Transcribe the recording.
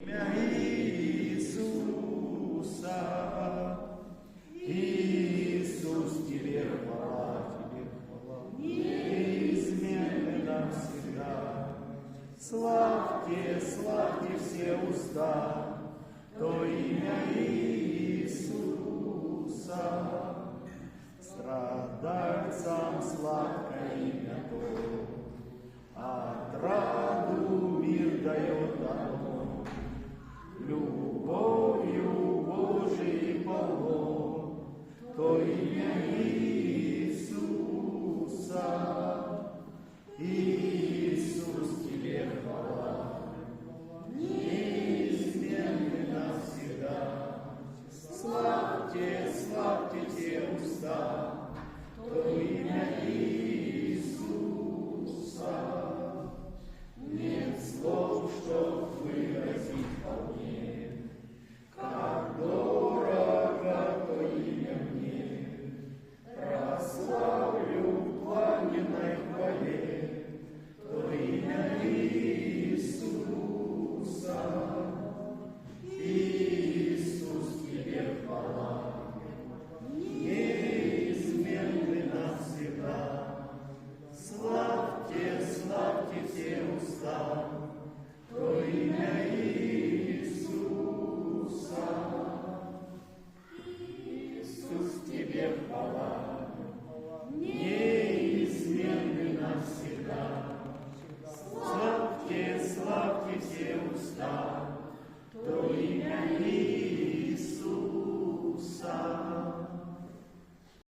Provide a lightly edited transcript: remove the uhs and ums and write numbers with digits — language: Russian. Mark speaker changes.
Speaker 1: Имя Иисуса. Иисус, Тебе хвала, неизменно навсегда. Славьте, славьте все уста, то имя Иисуса. Страдальцам сладкое имя то, отраду мир дает оно, любовью Божией полно, то имя Иисуса. Иисус, Тебе хвала, неизменный навсегда. Славьте, славьте те уста, то имя Иисуса. Нет слов, чтоб выразить вполне, как дорого то имя мне. Прославлю в пламенной хвале то имя Иисуса. Иисус, Тебе хвала, неизменный навсегда. Славьте, славьте все уста, то имя Иисуса.